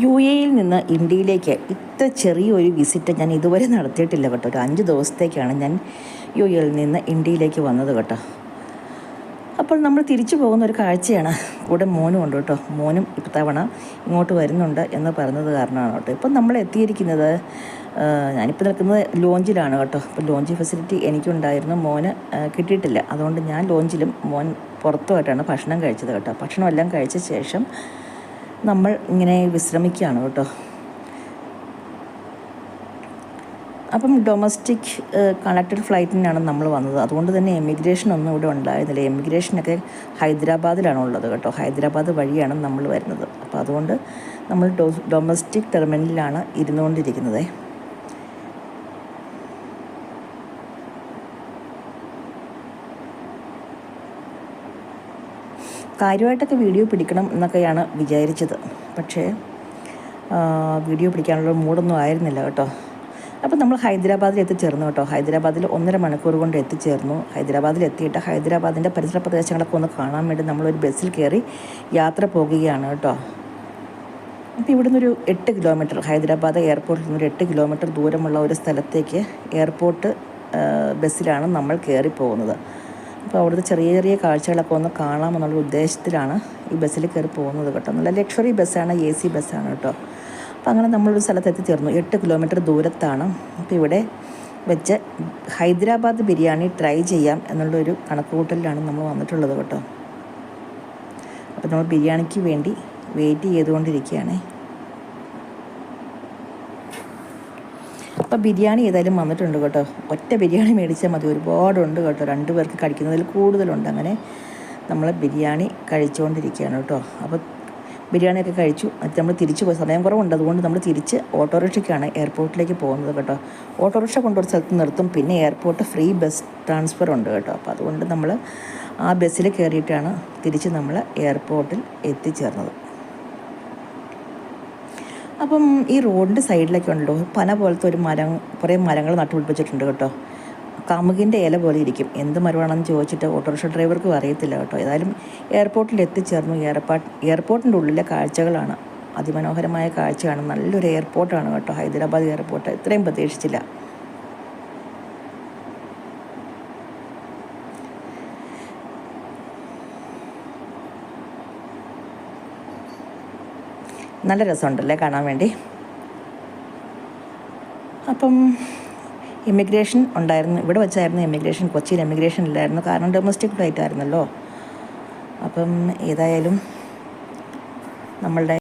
UAE-യിൽ നിന്ന് ഇന്ത്യയിലേക്ക് ഇത്ര ചെറിയൊരു വിസിറ്റ് ഞാൻ ഇതുവരെ നടത്തിയിട്ടില്ല കേട്ടോ. ഒരു 5 ദിവസത്തേക്കാണ് ഞാൻ UAE-യിൽ നിന്ന് ഇന്ത്യയിലേക്ക് വന്നത് കേട്ടോ. അപ്പോൾ നമ്മൾ തിരിച്ചു പോകുന്ന ഒരു കാഴ്ചയാണ്. കൂടെ മോനും ഉണ്ട് കേട്ടോ. മോനും ഇത്തവണ ഇങ്ങോട്ട് വരുന്നുണ്ട് എന്ന് പറഞ്ഞത് കാരണമാണ് കേട്ടോ. ഇപ്പം നമ്മൾ എത്തിയിരിക്കുന്നത്, ഞാനിപ്പോൾ നിൽക്കുന്നത് ലോഞ്ചിലാണ് കേട്ടോ. അപ്പോൾ ലോഞ്ച് ഫെസിലിറ്റി എനിക്കുണ്ടായിരുന്നു, മോന് കിട്ടിയിട്ടില്ല. അതുകൊണ്ട് ഞാൻ ലോഞ്ചിലും മോൻ പുറത്തുമായിട്ടാണ് ഭക്ഷണം കഴിച്ചത് കേട്ടോ. ഭക്ഷണമെല്ലാം കഴിച്ച ശേഷം നമ്മൾ ഇങ്ങനെ വിശ്രമിക്കുകയാണ് കേട്ടോ. അപ്പം ഡൊമസ്റ്റിക് കണക്റ്റഡ് ഫ്ലൈറ്റിനാണ് നമ്മൾ വന്നത്. അതുകൊണ്ട് തന്നെ എമിഗ്രേഷനൊന്നും ഇവിടെ ഉണ്ടായിരുന്നില്ല. എമിഗ്രേഷനൊക്കെ ഹൈദരാബാദിലാണ് ഉള്ളത് കേട്ടോ. ഹൈദരാബാദ് വഴിയാണ് നമ്മൾ വരുന്നത്. അപ്പോൾ അതുകൊണ്ട് നമ്മൾ ഡൊമസ്റ്റിക് ടെർമിനലിലാണ് ഇരുന്നുകൊണ്ടിരിക്കുന്നത്. കാര്യമായിട്ടൊക്കെ വീഡിയോ പിടിക്കണം എന്നൊക്കെയാണ് വിചാരിച്ചത്. പക്ഷേ വീഡിയോ പിടിക്കാനുള്ള മൂഡൊന്നും ആയിരുന്നില്ല കേട്ടോ. അപ്പോൾ നമ്മൾ ഹൈദരാബാദിൽ എത്തിച്ചേർന്നു കേട്ടോ. ഹൈദരാബാദിൽ 1.5 മണിക്കൂർ കൊണ്ട് എത്തിച്ചേർന്നു. ഹൈദരാബാദിൽ എത്തിയിട്ട് ഹൈദരാബാദിൻ്റെ പരിസര പ്രദേശങ്ങളൊക്കെ ഒന്ന് കാണാൻ വേണ്ടി നമ്മളൊരു ബസ്സിൽ കയറി യാത്ര പോകുകയാണ് കേട്ടോ. അപ്പോൾ ഇവിടെ നിന്നൊരു 8 കിലോമീറ്റർ, ഹൈദരാബാദ് എയർപോർട്ടിൽ നിന്നൊരു 8 കിലോമീറ്റർ ദൂരമുള്ള ഒരു സ്ഥലത്തേക്ക് എയർപോർട്ട് ബസ്സിലാണ് നമ്മൾ കയറി പോകുന്നത്. അപ്പോൾ അവിടുത്തെ ചെറിയ ചെറിയ കാഴ്ചകളൊക്കെ ഒന്ന് കാണാമെന്നുള്ള ഉദ്ദേശത്തിലാണ് ഈ ബസ്സിൽ കയറി പോകുന്നത് കേട്ടോ. നല്ല ലക്ഷറി ബസ്സാണ്, AC ബസ്സാണ് കേട്ടോ. അപ്പോൾ അങ്ങനെ നമ്മളൊരു സ്ഥലത്ത് എത്തിച്ചേർന്നു. 8 കിലോമീറ്റർ ദൂരത്താണ്. അപ്പോൾ ഇവിടെ വെച്ച് ഹൈദരാബാദ് ബിരിയാണി ട്രൈ ചെയ്യാം എന്നുള്ളൊരു കണക്കുകൂട്ടലിലാണ് നമ്മൾ വന്നിട്ടുള്ളത് കേട്ടോ. അപ്പോൾ നമ്മൾ ബിരിയാണിക്ക് വേണ്ടി വെയിറ്റ് ചെയ്തുകൊണ്ടിരിക്കുകയാണ്. അപ്പോൾ ബിരിയാണി ഏതായാലും വന്നിട്ടുണ്ട് കേട്ടോ. ഒറ്റ ബിരിയാണി മേടിച്ചാൽ മതി, ഒരുപാടുണ്ട് കേട്ടോ. 2 പേർക്ക് കഴിക്കുന്നതിൽ കൂടുതലുണ്ട്. അങ്ങനെ നമ്മൾ ബിരിയാണി കഴിച്ചുകൊണ്ടിരിക്കുകയാണ് കേട്ടോ. അപ്പോൾ ബിരിയാണിയൊക്കെ കഴിച്ചു. അത് നമ്മൾ തിരിച്ചു പോയി, സമയം കുറവുണ്ട്. അതുകൊണ്ട് നമ്മൾ തിരിച്ച് ഓട്ടോറിക്ഷയ്ക്കാണ് എയർപോർട്ടിലേക്ക് പോകുന്നത് കേട്ടോ. ഓട്ടോറിക്ഷ കൊണ്ടൊരു സ്ഥലത്ത് നിർത്തും, പിന്നെ എയർപോർട്ട് ഫ്രീ ബസ് ട്രാൻസ്ഫർ ഉണ്ട് കേട്ടോ. അപ്പോൾ അതുകൊണ്ട് നമ്മൾ ആ ബസ്സിൽ കയറിയിട്ടാണ് തിരിച്ച് നമ്മൾ എയർപോർട്ടിൽ എത്തിച്ചേർന്നത്. അപ്പം ഈ റോഡിൻ്റെ സൈഡിലൊക്കെ ഉണ്ടല്ലോ പന പോലത്തെ ഒരു കുറേ മരങ്ങൾ നട്ടുപിടിപ്പിച്ചിട്ടുണ്ട് കേട്ടോ. കമുകിൻ്റെ ഇല പോലെ ഇരിക്കും. എന്ത് മരമാണെന്ന് ചോദിച്ചിട്ട് ഓട്ടോറിക്ഷ ഡ്രൈവർക്കും അറിയത്തില്ല കേട്ടോ. ഏതായാലും എയർപോർട്ടിൽ എത്തിച്ചേർന്നു. എയർപോർട്ടിൻ്റെ ഉള്ളിലെ കാഴ്ചകളാണ് അതിമനോഹരമായ കാഴ്ചയാണ്. നല്ലൊരു എയർപോർട്ടാണ് കേട്ടോ ഹൈദരാബാദ് എയർപോർട്ട്. ഇത്രയും പ്രതീക്ഷിച്ചില്ല. നല്ല രസമുണ്ടല്ലേ കാണാൻ വേണ്ടി. അപ്പം ഇമിഗ്രേഷൻ ഉണ്ടായിരുന്നു, ഇവിടെ വെച്ചായിരുന്നു ഇമിഗ്രേഷൻ. കൊച്ചിയിൽ ഇമിഗ്രേഷൻ ഇല്ലായിരുന്നു, കാരണം ഡൊമസ്റ്റിക് ഫ്ലൈറ്റ് ആയിരുന്നല്ലോ. അപ്പം ഏതായാലും നമ്മളുടെ